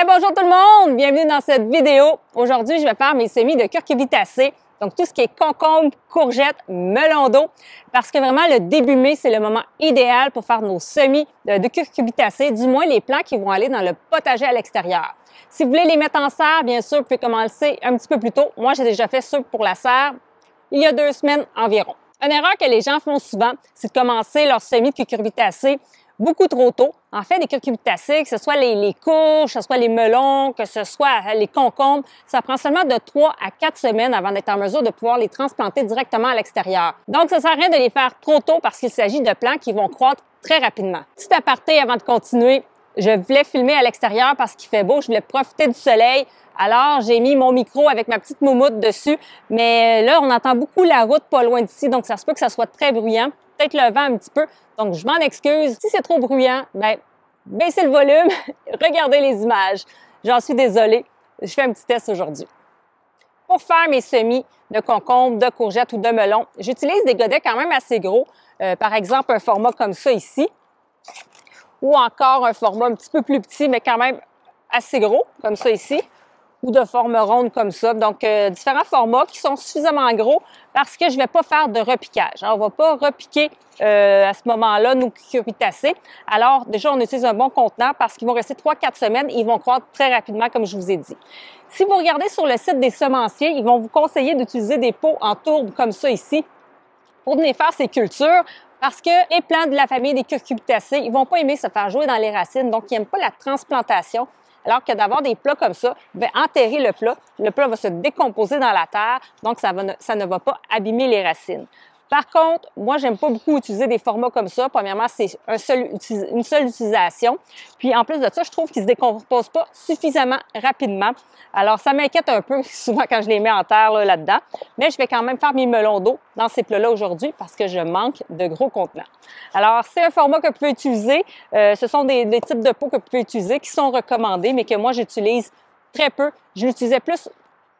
Bonjour tout le monde! Bienvenue dans cette vidéo. Aujourd'hui, je vais faire mes semis de curcubitacées. Donc, tout ce qui est concombre, courgettes, melon d'eau. Parce que vraiment, le début mai, c'est le moment idéal pour faire nos semis de curcubitacées, du moins les plants qui vont aller dans le potager à l'extérieur. Si vous voulez les mettre en serre, bien sûr, vous pouvez commencer un petit peu plus tôt. Moi, j'ai déjà fait ceux pour la serre il y a 2 semaines environ. Une erreur que les gens font souvent, c'est de commencer leur semis de curcubitacées beaucoup trop tôt. En fait, les curcubitacées, que ce soit les courges, que ce soit les melons, que ce soit les concombres, ça prend seulement de 3 à 4 semaines avant d'être en mesure de pouvoir les transplanter directement à l'extérieur. Donc, ça ne sert à rien de les faire trop tôt parce qu'il s'agit de plants qui vont croître très rapidement. Petit aparté avant de continuer, je voulais filmer à l'extérieur parce qu'il fait beau, je voulais profiter du soleil. Alors, j'ai mis mon micro avec ma petite moumoute dessus, mais là, on entend beaucoup la route pas loin d'ici, donc ça se peut que ça soit très bruyant, peut-être le vent un petit peu, donc je m'en excuse. Si c'est trop bruyant, bien, baissez le volume, regardez les images. J'en suis désolée, je fais un petit test aujourd'hui. Pour faire mes semis de concombres, de courgettes ou de melons, j'utilise des godets quand même assez gros, par exemple un format comme ça ici, ou encore un format un petit peu plus petit, mais quand même assez gros, comme ça ici, ou de forme ronde comme ça. Donc, différents formats qui sont suffisamment gros parce que je ne vais pas faire de repiquage. On ne va pas repiquer à ce moment-là nos curcubitacées. Alors, déjà, on utilise un bon contenant parce qu'ils vont rester 3-4 semaines et ils vont croître très rapidement, comme je vous ai dit. Si vous regardez sur le site des semenciers, ils vont vous conseiller d'utiliser des pots en tourbe comme ça ici pour venir faire ces cultures. Parce que les plants de la famille des curcubitacées, ils ne vont pas aimer se faire jouer dans les racines, donc ils n'aiment pas la transplantation. Alors que d'avoir des plats comme ça, bien, enterrer le plat va se décomposer dans la terre, donc ça ne va pas abîmer les racines. Par contre, moi, j'aime pas beaucoup utiliser des formats comme ça. Premièrement, c'est une seule utilisation. Puis, en plus de ça, je trouve qu'ils ne se décomposent pas suffisamment rapidement. Alors, ça m'inquiète un peu souvent quand je les mets en terre là-dedans. Mais je vais quand même faire mes melons d'eau dans ces plats-là aujourd'hui parce que je manque de gros contenants. Alors, c'est un format que vous pouvez utiliser. Ce sont des types de pots que vous pouvez utiliser qui sont recommandés, mais que moi, j'utilise très peu. Je l'utilisais plus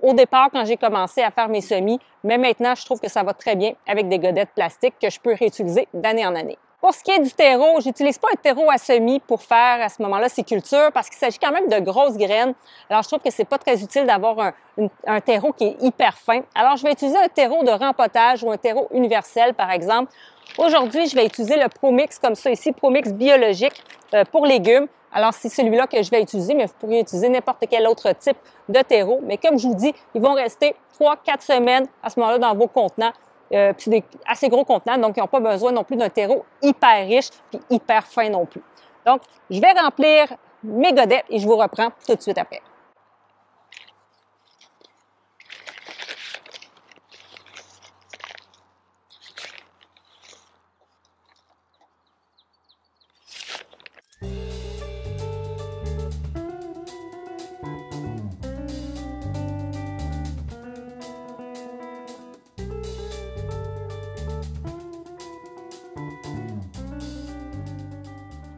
au départ quand j'ai commencé à faire mes semis, mais maintenant, je trouve que ça va très bien avec des godettes plastiques que je peux réutiliser d'année en année. Pour ce qui est du terreau, j'utilise pas un terreau à semis pour faire à ce moment-là ces cultures parce qu'il s'agit quand même de grosses graines. Alors, je trouve que c'est pas très utile d'avoir un terreau qui est hyper fin. Alors, je vais utiliser un terreau de rempotage ou un terreau universel, par exemple. Aujourd'hui, je vais utiliser le ProMix comme ça ici, ProMix biologique pour légumes. Alors, c'est celui-là que je vais utiliser, mais vous pourriez utiliser n'importe quel autre type de terreau. Mais comme je vous dis, ils vont rester 3-4 semaines à ce moment-là dans vos contenants. Puis des assez gros contenants, donc ils n'ont pas besoin non plus d'un terreau hyper riche puis hyper fin non plus. Donc, je vais remplir mes godets et je vous reprends tout de suite après.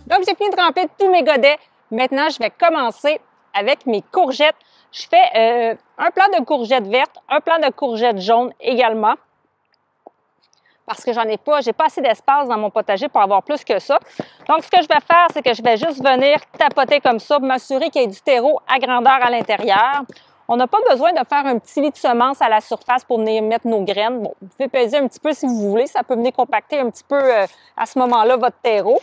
Donc, j'ai fini de remplir tous mes godets. Maintenant, je vais commencer avec mes courgettes. Je fais un plant de courgettes vertes, un plant de courgettes jaunes également. Parce que j'ai pas assez d'espace dans mon potager pour avoir plus que ça. Donc, ce que je vais faire, c'est que je vais juste venir tapoter comme ça pour m'assurer qu'il y ait du terreau à grandeur à l'intérieur. On n'a pas besoin de faire un petit lit de semences à la surface pour venir mettre nos graines. Bon, vous pouvez peser un petit peu si vous voulez. Ça peut venir compacter un petit peu à ce moment-là votre terreau.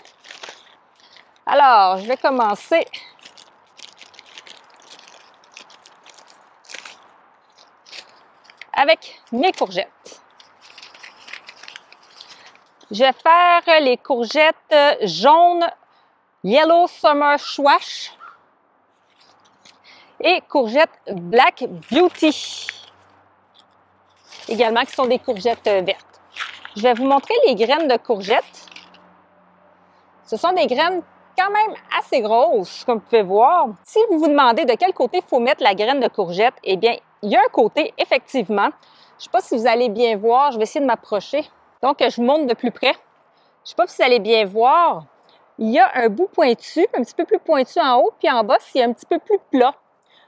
Alors, je vais commencer avec mes courgettes. Je vais faire les courgettes jaunes Yellow Summer Squash et courgettes Black Beauty, également qui sont des courgettes vertes. Je vais vous montrer les graines de courgettes. Ce sont des graines quand même assez grosses, comme vous pouvez voir. Si vous vous demandez de quel côté il faut mettre la graine de courgette, eh bien, il y a un côté, effectivement. Je ne sais pas si vous allez bien voir. Je vais essayer de m'approcher. Donc, je vous montre de plus près. Je ne sais pas si vous allez bien voir. Il y a un bout pointu, un petit peu plus pointu en haut, puis en bas, c'est un petit peu plus plat.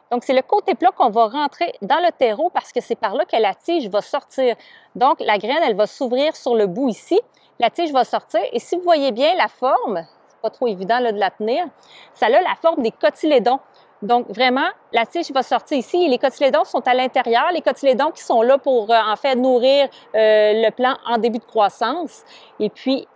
Donc, c'est le côté plat qu'on va rentrer dans le terreau parce que c'est par là que la tige va sortir. Donc, la graine, elle va s'ouvrir sur le bout ici. La tige va sortir. Et si vous voyez bien la forme, c'est pas trop évident là, de la tenir, ça a la forme des cotylédons. Donc, vraiment, la tige va sortir ici et les cotylédons sont à l'intérieur. Les cotylédons qui sont là pour, en fait, nourrir le plant en début de croissance. Et puis,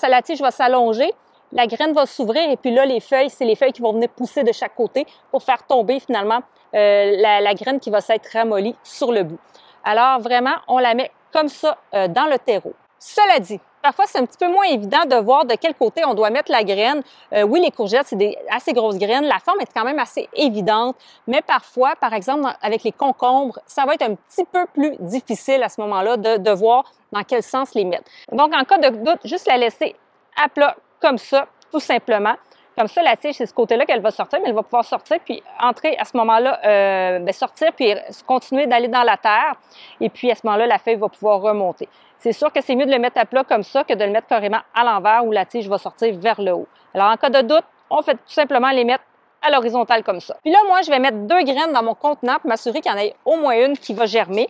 la tige va s'allonger, la graine va s'ouvrir et puis là, les feuilles, c'est les feuilles qui vont venir pousser de chaque côté pour faire tomber finalement la graine qui va s'être ramollie sur le bout. Alors, vraiment, on la met comme ça dans le terreau. Cela dit, parfois, c'est un petit peu moins évident de voir de quel côté on doit mettre la graine. Oui, les courgettes, c'est des assez grosses graines. La forme est quand même assez évidente, mais parfois, par exemple, avec les concombres, ça va être un petit peu plus difficile à ce moment-là de voir dans quel sens les mettre. Donc, en cas de doute, juste la laisser à plat comme ça, tout simplement. Comme ça, la tige, c'est ce côté-là qu'elle va sortir, mais elle va pouvoir sortir puis entrer à ce moment-là, sortir puis continuer d'aller dans la terre. Et puis, à ce moment-là, la feuille va pouvoir remonter. C'est sûr que c'est mieux de le mettre à plat comme ça que de le mettre carrément à l'envers où la tige va sortir vers le haut. Alors, en cas de doute, on fait tout simplement les mettre à l'horizontale comme ça. Puis là, moi, je vais mettre 2 graines dans mon contenant pour m'assurer qu'il y en ait au moins une qui va germer.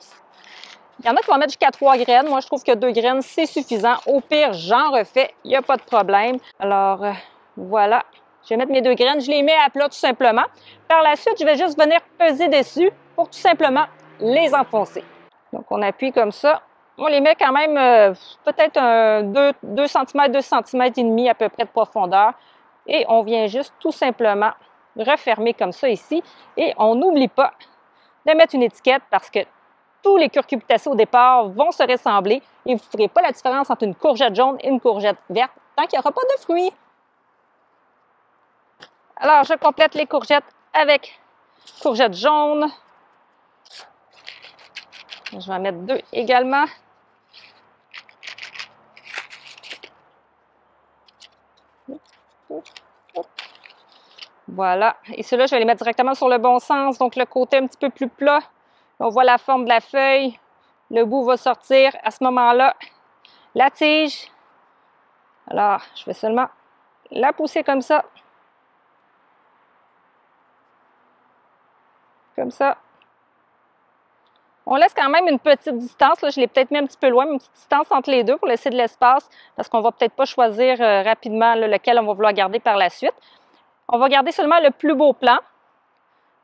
Il y en a qui vont mettre jusqu'à 3 graines. Moi, je trouve que 2 graines, c'est suffisant. Au pire, j'en refais. Il n'y a pas de problème. Alors, voilà. Je vais mettre mes 2 graines. Je les mets à plat tout simplement. Par la suite, je vais juste venir peser dessus pour tout simplement les enfoncer. Donc, on appuie comme ça. On les met quand même peut-être 2 cm, 2 cm et demi à peu près de profondeur. Et on vient juste tout simplement refermer comme ça ici. Et on n'oublie pas de mettre une étiquette parce que tous les curcubitacées au départ vont se ressembler et vous ne ferez pas la différence entre une courgette jaune et une courgette verte tant qu'il n'y aura pas de fruits. Alors, je complète les courgettes avec courgette jaune. Je vais en mettre 2 également. Voilà. Et ceux-là, je vais les mettre directement sur le bon sens, donc le côté un petit peu plus plat. On voit la forme de la feuille. Le bout va sortir. À ce moment-là, la tige. Alors, je vais seulement la pousser comme ça. Comme ça. On laisse quand même une petite distance. Là, je l'ai peut-être mis un petit peu loin, mais une petite distance entre les deux pour laisser de l'espace parce qu'on ne va peut-être pas choisir rapidement là, lequel on va vouloir garder par la suite. On va garder seulement le plus beau plan.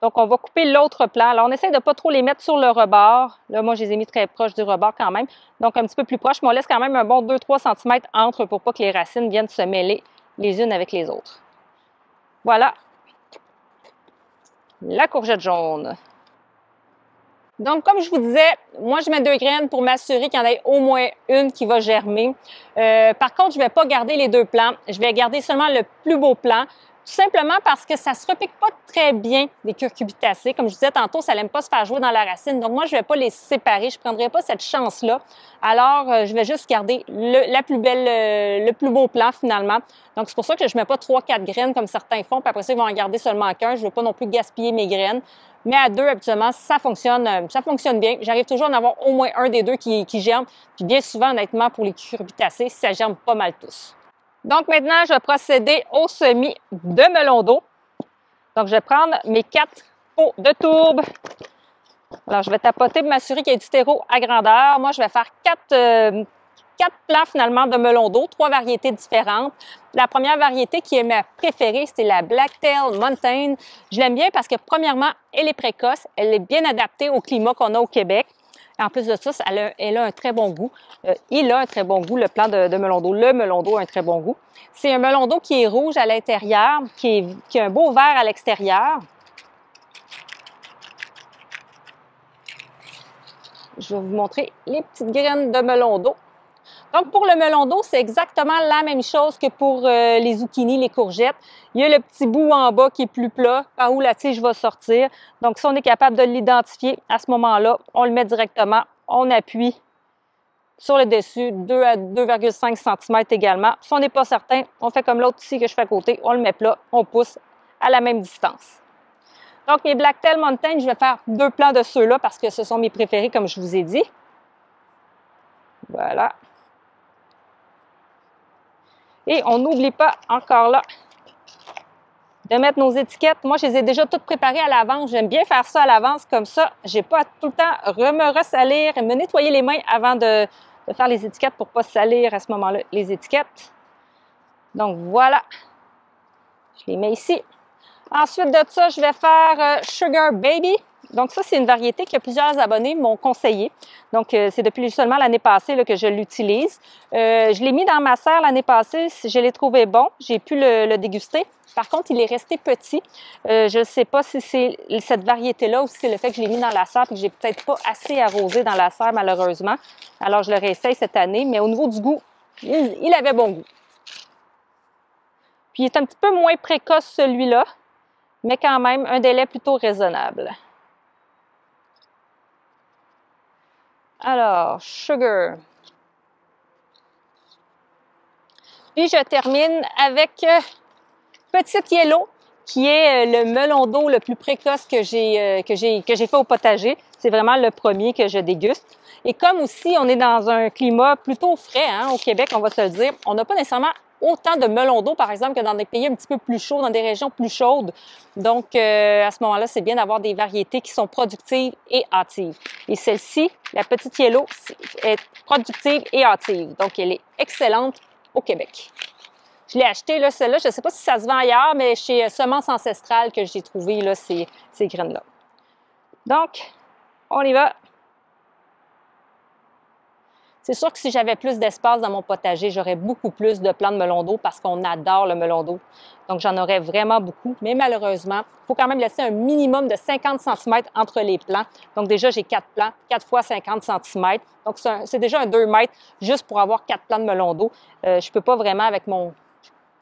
Donc, on va couper l'autre plan. Alors, on essaie de ne pas trop les mettre sur le rebord. Là, moi, je les ai mis très proches du rebord quand même. Donc, un petit peu plus proche, mais on laisse quand même un bon 2-3 cm entre pour pas que les racines viennent se mêler les unes avec les autres. Voilà. La courgette jaune. Donc, comme je vous disais, moi, je mets 2 graines pour m'assurer qu'il y en ait au moins une qui va germer. Par contre, je ne vais pas garder les 2 plants. Je vais garder seulement le plus beau plan. Tout simplement parce que ça ne se repique pas très bien des curcubitacées. Comme je disais tantôt, ça n'aime pas se faire jouer dans la racine. Donc, moi, je ne vais pas les séparer. Je ne prendrai pas cette chance-là. Alors, je vais juste garder le plus beau plan finalement. Donc, c'est pour ça que je ne mets pas 3-4 graines comme certains font. Puis après ça, ils vont en garder seulement qu'un. Je ne veux pas non plus gaspiller mes graines. Mais à 2, habituellement, ça fonctionne bien. J'arrive toujours à en avoir au moins un des 2 qui germe. Puis bien souvent, honnêtement, pour les curcubitacées, ça germe pas mal tous. Donc maintenant, je vais procéder au semis de melon d'eau. Donc, je vais prendre mes 4 pots de tourbe. Alors, je vais tapoter pour m'assurer qu'il y ait du terreau à grandeur. Moi, je vais faire 4 plants finalement de melon d'eau, 3 variétés différentes. La première variété qui est ma préférée, c'est la Blacktail Mountain. Je l'aime bien parce que premièrement, elle est précoce, elle est bien adaptée au climat qu'on a au Québec. En plus de ça, elle a un très bon goût. Il a un très bon goût, le plant de melon d'eau. Le melon d'eau a un très bon goût. C'est un melon d'eau qui est rouge à l'intérieur, qui a un beau vert à l'extérieur. Je vais vous montrer les petites graines de melon d'eau. Donc, pour le melon d'eau, c'est exactement la même chose que pour les zucchinis, les courgettes. Il y a le petit bout en bas qui est plus plat, par où la tige va sortir. Donc, si on est capable de l'identifier à ce moment-là, on le met directement, on appuie sur le dessus, 2 à 2,5 cm également. Si on n'est pas certain, on fait comme l'autre ici que je fais à côté, on le met plat, on pousse à la même distance. Donc, mes Blacktail Mountain, je vais faire 2 plants de ceux-là parce que ce sont mes préférés, comme je vous ai dit. Voilà. Et on n'oublie pas encore là de mettre nos étiquettes. Moi, je les ai déjà toutes préparées à l'avance. J'aime bien faire ça à l'avance comme ça. Je n'ai pas à tout le temps me ressalir et me nettoyer les mains avant de faire les étiquettes pour ne pas salir à ce moment-là les étiquettes. Donc voilà, je les mets ici. Ensuite de ça, je vais faire Sugar Baby. Donc ça, c'est une variété que plusieurs abonnés m'ont conseillé. Donc, c'est depuis seulement l'année passée là, que je l'utilise. Je l'ai mis dans ma serre l'année passée. Je l'ai trouvé bon. J'ai pu le déguster. Par contre, il est resté petit. Je ne sais pas si c'est cette variété-là ou si c'est le fait que je l'ai mis dans la serre et que j'ai peut-être pas assez arrosé dans la serre, malheureusement. Alors, je le réessaye cette année. Mais au niveau du goût, il avait bon goût. Puis, il est un petit peu moins précoce, celui-là, mais quand même, un délai plutôt raisonnable. Alors, Sugar. Puis, je termine avec Petite Yellow, qui est le melon d'eau le plus précoce que j'ai fait au potager. C'est vraiment le premier que je déguste. Et comme aussi, on est dans un climat plutôt frais hein, au Québec, on va se le dire, on n'a pas nécessairement autant de melons d'eau, par exemple, que dans des pays un petit peu plus chauds, dans des régions plus chaudes. Donc, à ce moment-là, c'est bien d'avoir des variétés qui sont productives et hâtives. Et celle-ci, la Petite Yellow, est productive et hâtive. Donc, elle est excellente au Québec. Je l'ai acheté, là, celle-là, je ne sais pas si ça se vend ailleurs, mais chez Semences Ancestrales que j'ai trouvé là, ces graines-là. Donc, on y va. C'est sûr que si j'avais plus d'espace dans mon potager, j'aurais beaucoup plus de plants de melon d'eau parce qu'on adore le melon d'eau. Donc, j'en aurais vraiment beaucoup. Mais malheureusement, il faut quand même laisser un minimum de 50 cm entre les plants. Donc, déjà, j'ai 4 plants, 4 fois 50 cm. Donc, c'est déjà un 2 mètres juste pour avoir 4 plants de melon d'eau. Je ne peux pas vraiment avec mon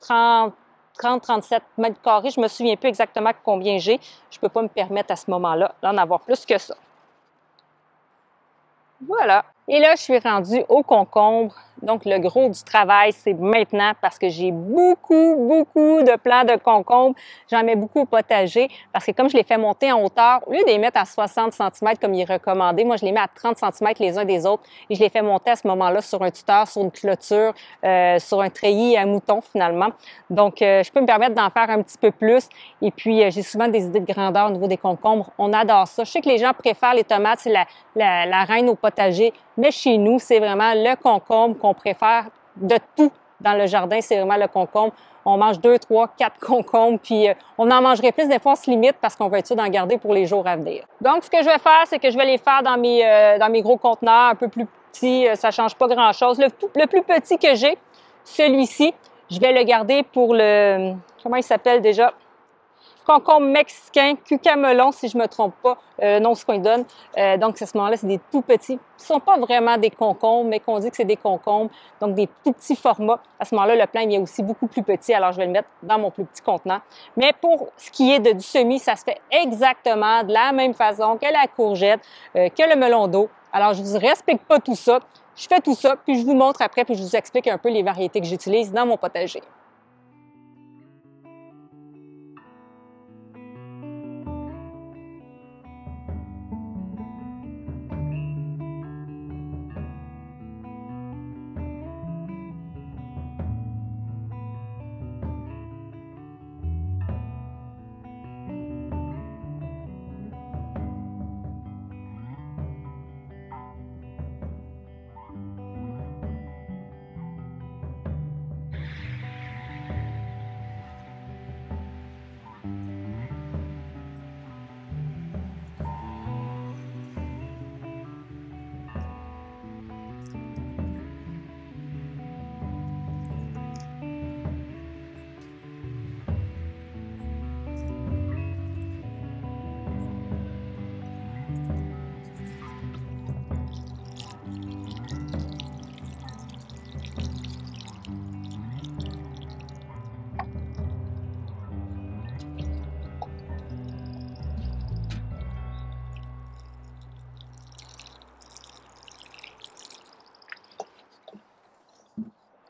30-37 mètres carrés. Je ne me souviens plus exactement combien j'ai. Je ne peux pas me permettre à ce moment-là d'en avoir plus que ça. Voilà. Et là, je suis rendue au concombre. Donc, le gros du travail, c'est maintenant parce que j'ai beaucoup de plants de concombre. J'en mets beaucoup au potager parce que comme je les fais monter en hauteur, au lieu de les mettre à 60 cm comme il est recommandé, moi, je les mets à 30 cm les uns des autres et je les fais monter à ce moment-là sur un tuteur, sur une clôture, sur un treillis à moutons finalement. Donc, je peux me permettre d'en faire un petit peu plus. Et puis, j'ai souvent des idées de grandeur au niveau des concombres. On adore ça. Je sais que les gens préfèrent les tomates, c'est la reine au potager. Mais chez nous, c'est vraiment le concombre qu'on préfère de tout dans le jardin. C'est vraiment le concombre. On mange 2, 3, 4 concombres, puis on en mangerait plus. Des fois, on se limite parce qu'on va être sûr d'en garder pour les jours à venir. Donc, ce que je vais faire, c'est que je vais les faire dans mes gros conteneurs un peu plus petits. Ça ne change pas grand-chose. Le plus petit que j'ai, celui-ci, je vais le garder pour le... Comment il s'appelle déjà? Concombre mexicain, cucamelon, si je ne me trompe pas, non, ce qu'on donne. Donc, à ce moment-là, c'est des tout petits. Ce ne sont pas vraiment des concombres, mais qu'on dit que c'est des concombres, donc des tout petits formats. À ce moment-là, le plant il est aussi beaucoup plus petit, alors je vais le mettre dans mon plus petit contenant. Mais pour ce qui est du semis, ça se fait exactement de la même façon que la courgette, que le melon d'eau. Alors, je ne vous respecte pas tout ça. Je fais tout ça, puis je vous montre après, puis je vous explique un peu les variétés que j'utilise dans mon potager.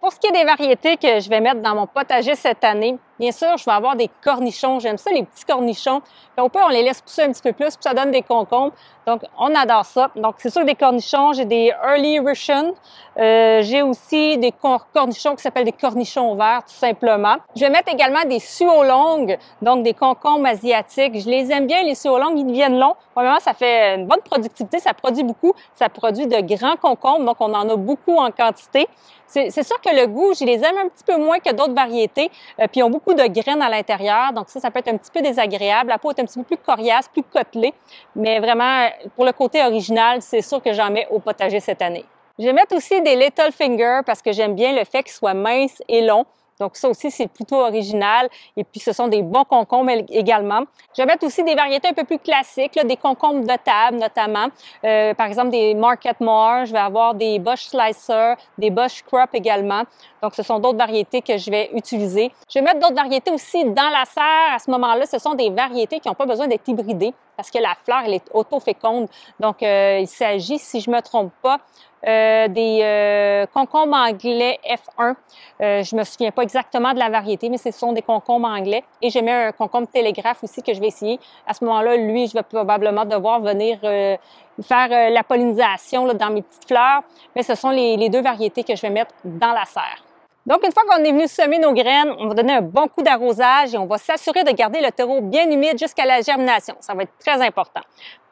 Pour ce qui est des variétés que je vais mettre dans mon potager cette année, bien sûr, je vais avoir des cornichons. J'aime ça, les petits cornichons. Puis au pire, on les laisse pousser un petit peu plus, puis ça donne des concombres. Donc, on adore ça. Donc, c'est sûr que des cornichons, j'ai des Early Russian. J'ai aussi des cornichons qui s'appellent des cornichons verts, tout simplement. Je vais mettre également des suaux longues, donc des concombres asiatiques. Je les aime bien, les suaux longues, ils deviennent longs. Premièrement, ça fait une bonne productivité, ça produit beaucoup. Ça produit de grands concombres, donc on en a beaucoup en quantité. C'est sûr que le goût, je les aime un petit peu moins que d'autres variétés, puis ils ont beaucoup de graines à l'intérieur, donc ça peut être un petit peu désagréable. La peau est un petit peu plus coriace, plus côtelée, mais vraiment, pour le côté original, c'est sûr que j'en mets au potager cette année. Je vais mettre aussi des Little Finger parce que j'aime bien le fait qu'ils soient minces et longs. Donc ça aussi, c'est plutôt original. Et puis, ce sont des bons concombres également. Je vais mettre aussi des variétés un peu plus classiques, là, des concombres de table notamment. Par exemple, des Market More. Je vais avoir des Bush Slicer, des Bush Crop également. Donc, ce sont d'autres variétés que je vais utiliser. Je vais mettre d'autres variétés aussi dans la serre. À ce moment-là, ce sont des variétés qui n'ont pas besoin d'être hybridées parce que la fleur, elle est auto-féconde. Donc, il s'agit, si je ne me trompe pas, des concombres anglais F1. Je me souviens pas exactement de la variété, mais ce sont des concombres anglais. Et j'ai mis un concombre télégraphe aussi que je vais essayer. À ce moment-là, lui, je vais probablement devoir venir faire la pollinisation là, dans mes petites fleurs. Mais ce sont les deux variétés que je vais mettre dans la serre. Donc, une fois qu'on est venu semer nos graines, on va donner un bon coup d'arrosage et on va s'assurer de garder le terreau bien humide jusqu'à la germination. Ça va être très important.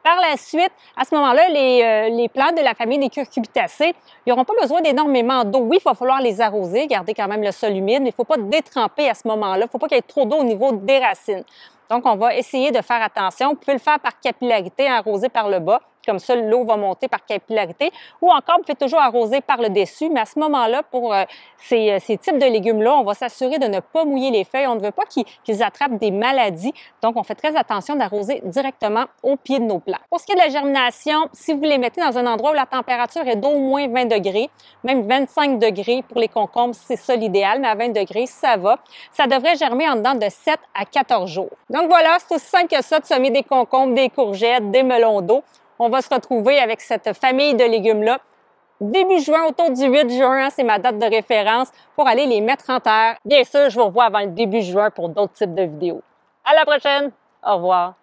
Par la suite, à ce moment-là, les plantes de la famille des cucurbitacées, ils n'auront pas besoin d'énormément d'eau. Oui, il va falloir les arroser, garder quand même le sol humide, mais il ne faut pas détremper à ce moment-là. Il ne faut pas qu'il y ait trop d'eau au niveau des racines. Donc, on va essayer de faire attention. Vous pouvez le faire par capillarité, arroser par le bas. Comme ça, l'eau va monter par capillarité. Ou encore, vous pouvez toujours arroser par le dessus. Mais à ce moment-là, pour ces types de légumes-là, on va s'assurer de ne pas mouiller les feuilles. On ne veut pas qu'ils attrapent des maladies. Donc, on fait très attention d'arroser directement au pied de nos plants. Pour ce qui est de la germination, si vous les mettez dans un endroit où la température est d'au moins 20 degrés, même 25 degrés pour les concombres, c'est ça l'idéal, mais à 20 degrés, ça va. Ça devrait germer en dedans de 7 à 14 jours. Donc voilà, c'est aussi simple que ça de semer des concombres, des courgettes, des melons d'eau. On va se retrouver avec cette famille de légumes-là début juin, autour du 8 juin, c'est ma date de référence pour aller les mettre en terre. Bien sûr, je vous revois avant le début juin pour d'autres types de vidéos. À la prochaine! Au revoir!